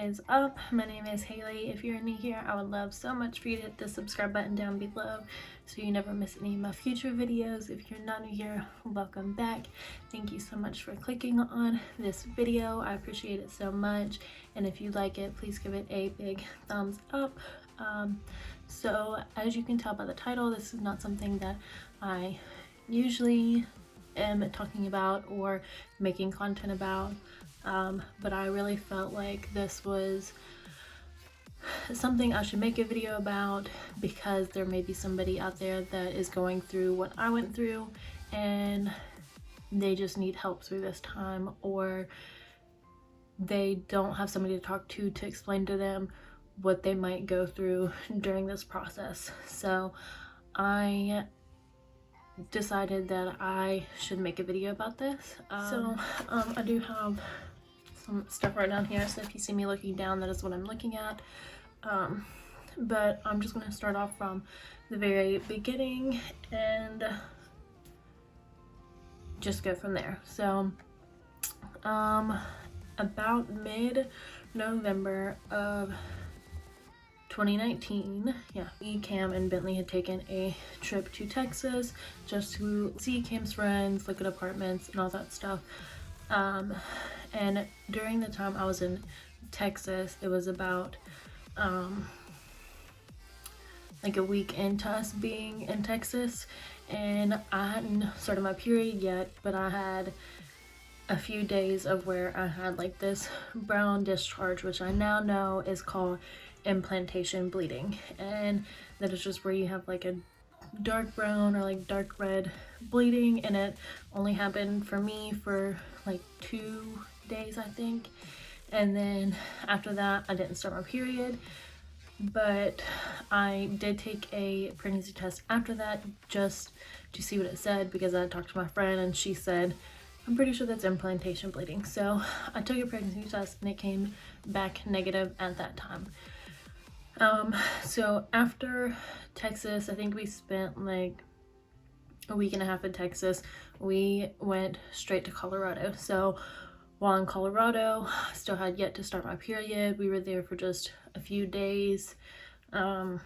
is up? My name is Haley. If you're new here, I would love so much for you to hit the subscribe button down below so you never miss any of my future videos. If you're not new here, welcome back. Thank you so much for clicking on this video. I appreciate it so much, and if you like it, please give it a big thumbs up. So as you can tell by the title, this is not something that I usually am talking about or making content about, but I really felt like this was something I should make a video about because there may be somebody out there that is going through what I went through and they just need help through this time, or they don't have somebody to talk to explain to them what they might go through during this process. So I decided that I should make a video about this. I do have some stuff right down here, so if you see me looking down, that is what I'm looking at. But I'm just going to start off from the very beginning and just go from there. So about mid-November of 2019, Cam and Bentley had taken a trip to Texas just to see Cam's friends, look at apartments and all that stuff. And during the time I was in Texas, it was about like a week into us being in Texas, and I hadn't started my period yet, but I had a few days of where I had like this brown discharge, which I now know is called implantation bleeding, and that is just where you have like a dark brown or like dark red bleeding, and it only happened for me for like 2 days, I think, and then after that I didn't start my period. But I did take a pregnancy test after that just to see what it said, because I talked to my friend and she said, I'm pretty sure that's implantation bleeding. So I took a pregnancy test and it came back negative at that time. So after Texas, I think we spent like a week and a half in Texas. We went straight to Colorado. So while in Colorado, I still had yet to start my period. We were there for just a few days. I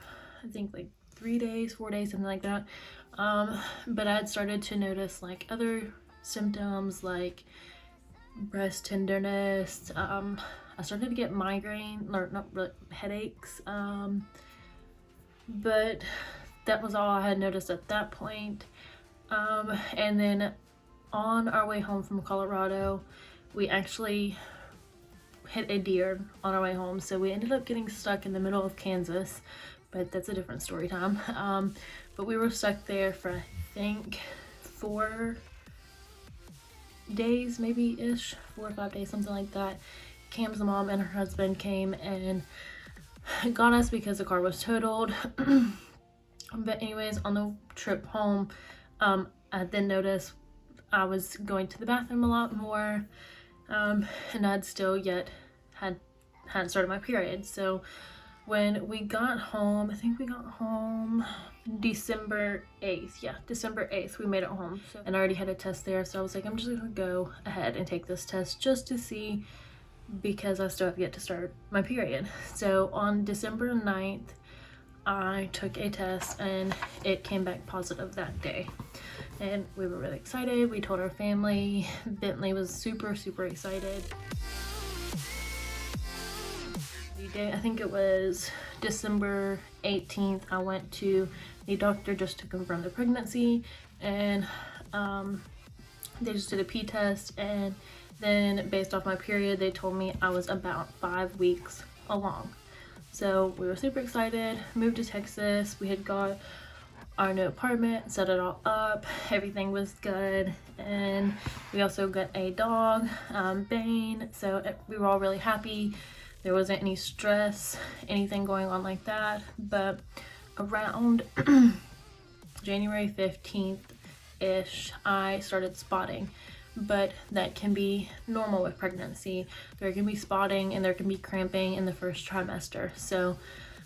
think like 3 days, 4 days, something like that. But I had started to notice like other symptoms like breast tenderness. I started to get migraine, or not really, headaches, but that was all I had noticed at that point. And then on our way home from Colorado, we actually hit a deer on our way home, so we ended up getting stuck in the middle of Kansas, but that's a different story time. But we were stuck there for I think 4 days, maybe ish, 4 or 5 days, something like that. Cam's mom and her husband came and got us because the car was totaled. But anyways, on the trip home, I then noticed I was going to the bathroom a lot more, and I'd still yet hadn't started my period. So when we got home, I think we got home December 8th. Yeah, December 8th we made it home. And I already had a test there, so I was like, I'm just gonna go ahead and take this test just to see, because I still have yet to start my period. So on December 9th, I took a test and it came back positive that day. And we were really excited. We told our family. Bentley was super, super excited. I think it was December 18th, I went to the doctor just to confirm the pregnancy, and they just did a pee test, and then based off my period, they told me I was about 5 weeks along. So we were super excited, moved to Texas. We had got our new apartment, set it all up, everything was good, and we also got a dog, Bane, so we were all really happy. There wasn't any stress, anything going on like that. But around January 15th-ish, I started spotting. But that can be normal with pregnancy. There can be spotting and there can be cramping in the first trimester. So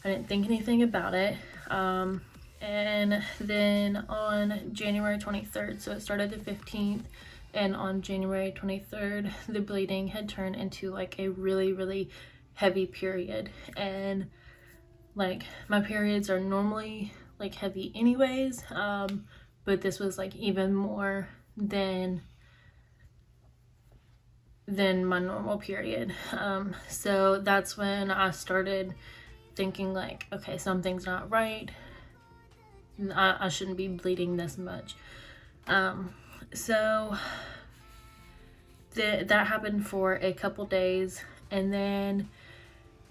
I didn't think anything about it. And then on January 23rd, so it started the 15th, and on January 23rd, the bleeding had turned into like a really, really heavy period, and like my periods are normally like heavy anyways, but this was like even more than my normal period. So that's when I started thinking like, okay, something's not right. I shouldn't be bleeding this much. So that happened for a couple days, and then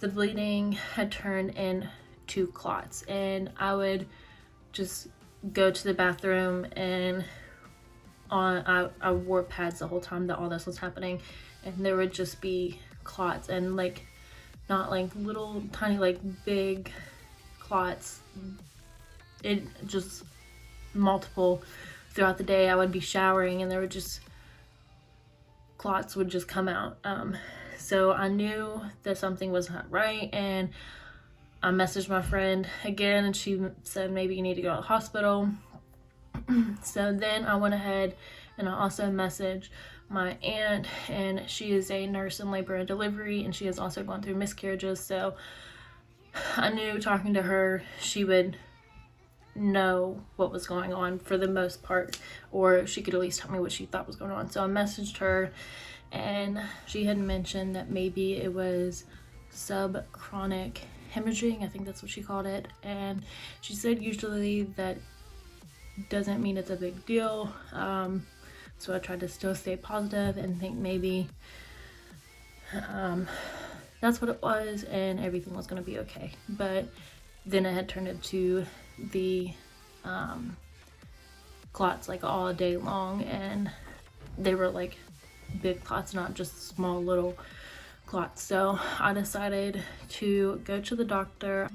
the bleeding had turned into clots, and I would just go to the bathroom, and I wore pads the whole time that all this was happening, and there would just be clots, and like not like little tiny like big clots, it just multiple throughout the day. I would be showering and there would just clots would just come out. So I knew that something was not right, and I messaged my friend again, and she said maybe you need to go to the hospital. So then I went ahead and I also messaged my aunt, and she is a nurse in labor and delivery, and she has also gone through miscarriages, so I knew talking to her she would know what was going on for the most part, or she could at least tell me what she thought was going on. So I messaged her, and she had mentioned that maybe it was subchronic hemorrhaging, I think that's what she called it, and she said usually that doesn't mean it's a big deal. So I tried to still stay positive and think maybe that's what it was and everything was going to be okay. But then it had turned into the clots like all day long, and they were like big clots, not just small little clots. So I decided to go to the doctor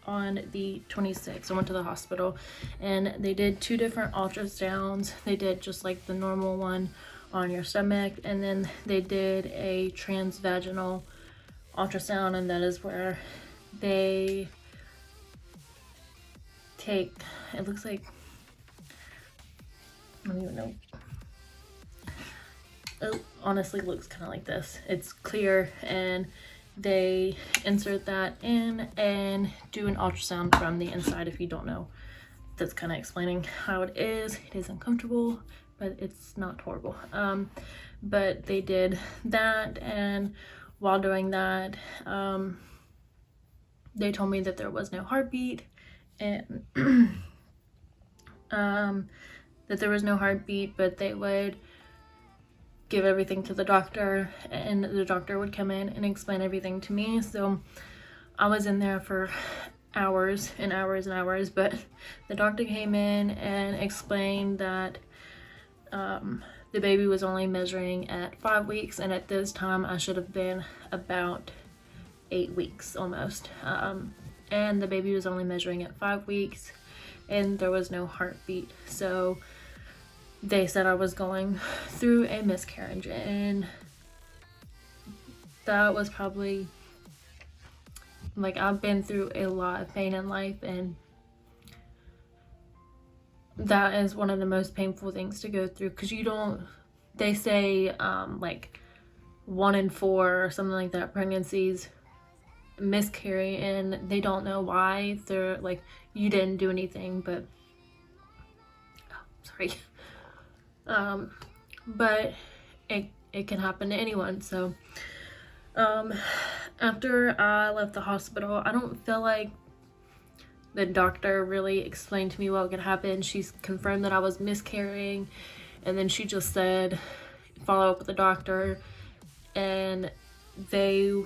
on the 26th. I went to the hospital, and they did 2 different ultrasounds. They did just like the normal one on your stomach, and then they did a transvaginal ultrasound, and that is where they take, it looks like, I don't even know, it honestly looks kind of like this. It's clear, and they insert that in and do an ultrasound from the inside. If you don't know, that's kind of explaining how it is. It is uncomfortable, but it's not horrible. But they did that, and while doing that, they told me that there was no heartbeat, and that there was no heartbeat, but they would give everything to the doctor, and the doctor would come in and explain everything to me. So I was in there for hours and hours and hours, but the doctor came in and explained that the baby was only measuring at 5 weeks, and at this time I should have been about 8 weeks almost, and the baby was only measuring at 5 weeks, and there was no heartbeat. So they said I was going through a miscarriage, and that was probably, like, I've been through a lot of pain in life, and that is one of the most painful things to go through, because you don't, they say like 1 in 4 or something like that pregnancies miscarry, and they don't know why. They're like, you didn't do anything, but sorry. But it can happen to anyone. So after I left the hospital, I don't feel like the doctor really explained to me what could happen. She's confirmed that I was miscarrying, and then she just said follow up with the doctor, and they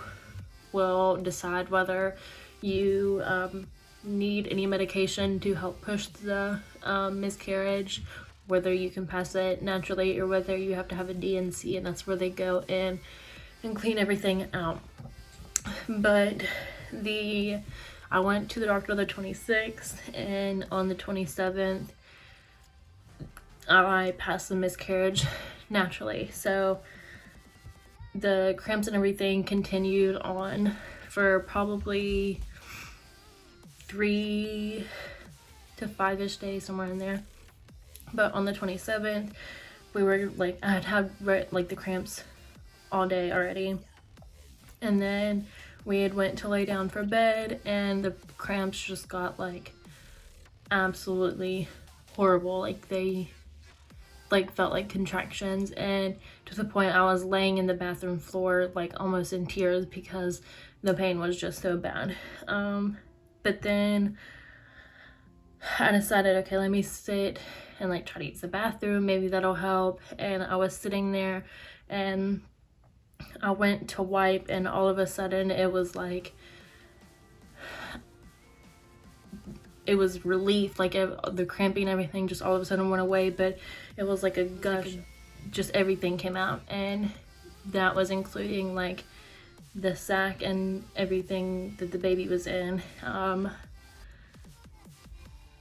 will decide whether you need any medication to help push the miscarriage, whether you can pass it naturally, or whether you have to have a D&C, and that's where they go in and clean everything out. But I went to the doctor the 26th, and on the 27th I passed the miscarriage naturally. So the cramps and everything continued on for probably 3 to 5-ish days, somewhere in there. But on the 27th, we were like, I had like the cramps all day already, and then we had went to lay down for bed, and the cramps just got like absolutely horrible. Like they like felt like contractions, and to the point I was laying in the bathroom floor like almost in tears because the pain was just so bad. But then I decided, okay, let me sit and like try to use the bathroom, maybe that'll help. And I was sitting there and I went to wipe, and all of a sudden it was like, it was relief, like the cramping and everything just all of a sudden went away, but it was like a gush, just everything came out, and that was including like the sac and everything that the baby was in.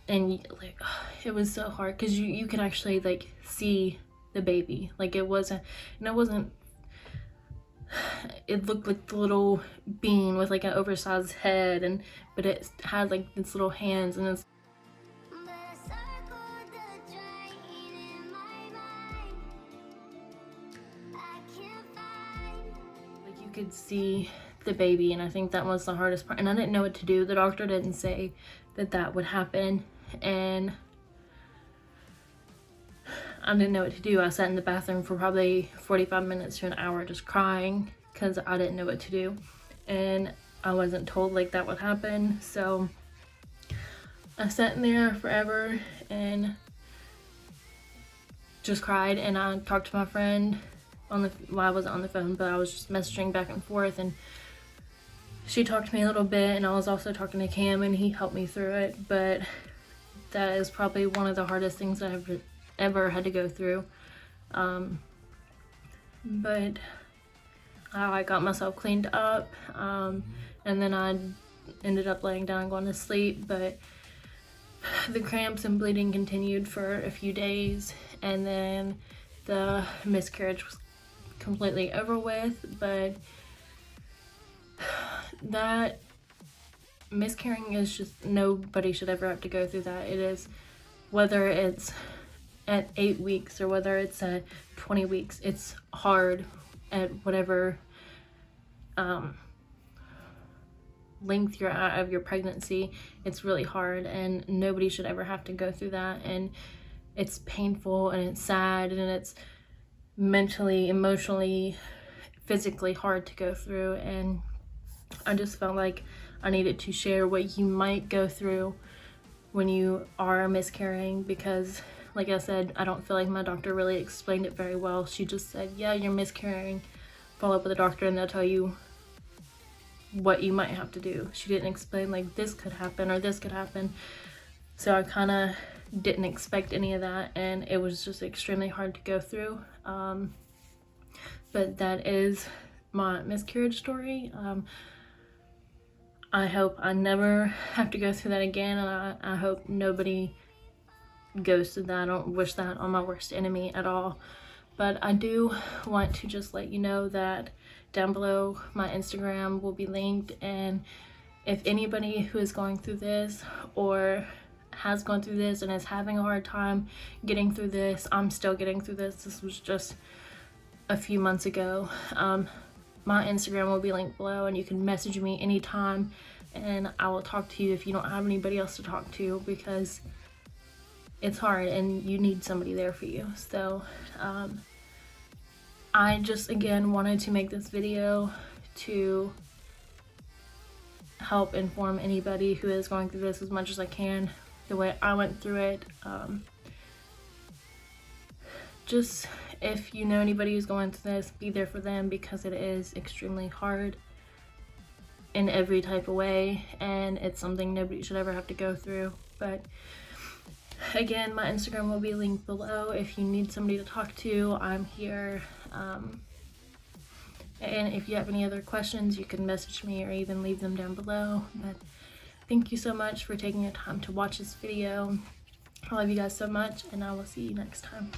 And like it was so hard because you could actually like see the baby, like it wasn't, and it looked like the little bean with like an oversized head, and but it had like its little hands, and it's like you could see the baby, and I think that was the hardest part. And I didn't know what to do. The doctor didn't say that that would happen, and I didn't know what to do. I sat in the bathroom for probably 45 minutes to an hour just crying because I didn't know what to do, and I wasn't told like that would happen. So I sat in there forever and just cried, and I talked to my friend on the, well, I wasn't on the phone, but I was just messaging back and forth, and she talked to me a little bit, and I was also talking to Cam, and he helped me through it. But that is probably one of the hardest things I've ever had to go through. But I got myself cleaned up, and then I ended up laying down and going to sleep, but the cramps and bleeding continued for a few days, and then the miscarriage was completely over with. But that miscarrying is just, nobody should ever have to go through that. It is, whether it's at 8 weeks or whether it's at 20 weeks, it's hard at whatever length you're at of your pregnancy. It's really hard, and nobody should ever have to go through that. And it's painful, and it's sad, and it's mentally, emotionally, physically hard to go through. And I just felt like I needed to share what you might go through when you are miscarrying, because like I said, I don't feel like my doctor really explained it very well. She just said, yeah, you're miscarrying, follow up with the doctor and they'll tell you what you might have to do. She didn't explain like this could happen or this could happen. So I kind of didn't expect any of that, and it was just extremely hard to go through. But that is my miscarriage story. I hope I never have to go through that again, and I hope nobody goes through that. I don't wish that on my worst enemy at all. But I do want to just let you know that down below my Instagram will be linked, and if anybody who is going through this or has gone through this and is having a hard time getting through this, I'm still getting through this. This was just a few months ago. My Instagram will be linked below, and you can message me anytime, and I will talk to you if you don't have anybody else to talk to, because it's hard and you need somebody there for you. So I just again wanted to make this video to help inform anybody who is going through this as much as I can, the way I went through it. Just if you know anybody who's going through this, be there for them, because it is extremely hard in every type of way, and it's something nobody should ever have to go through. But again, my Instagram will be linked below. If you need somebody to talk to, I'm here. And if you have any other questions, you can message me or even leave them down below. But thank you so much for taking the time to watch this video. I love you guys so much, and I will see you next time.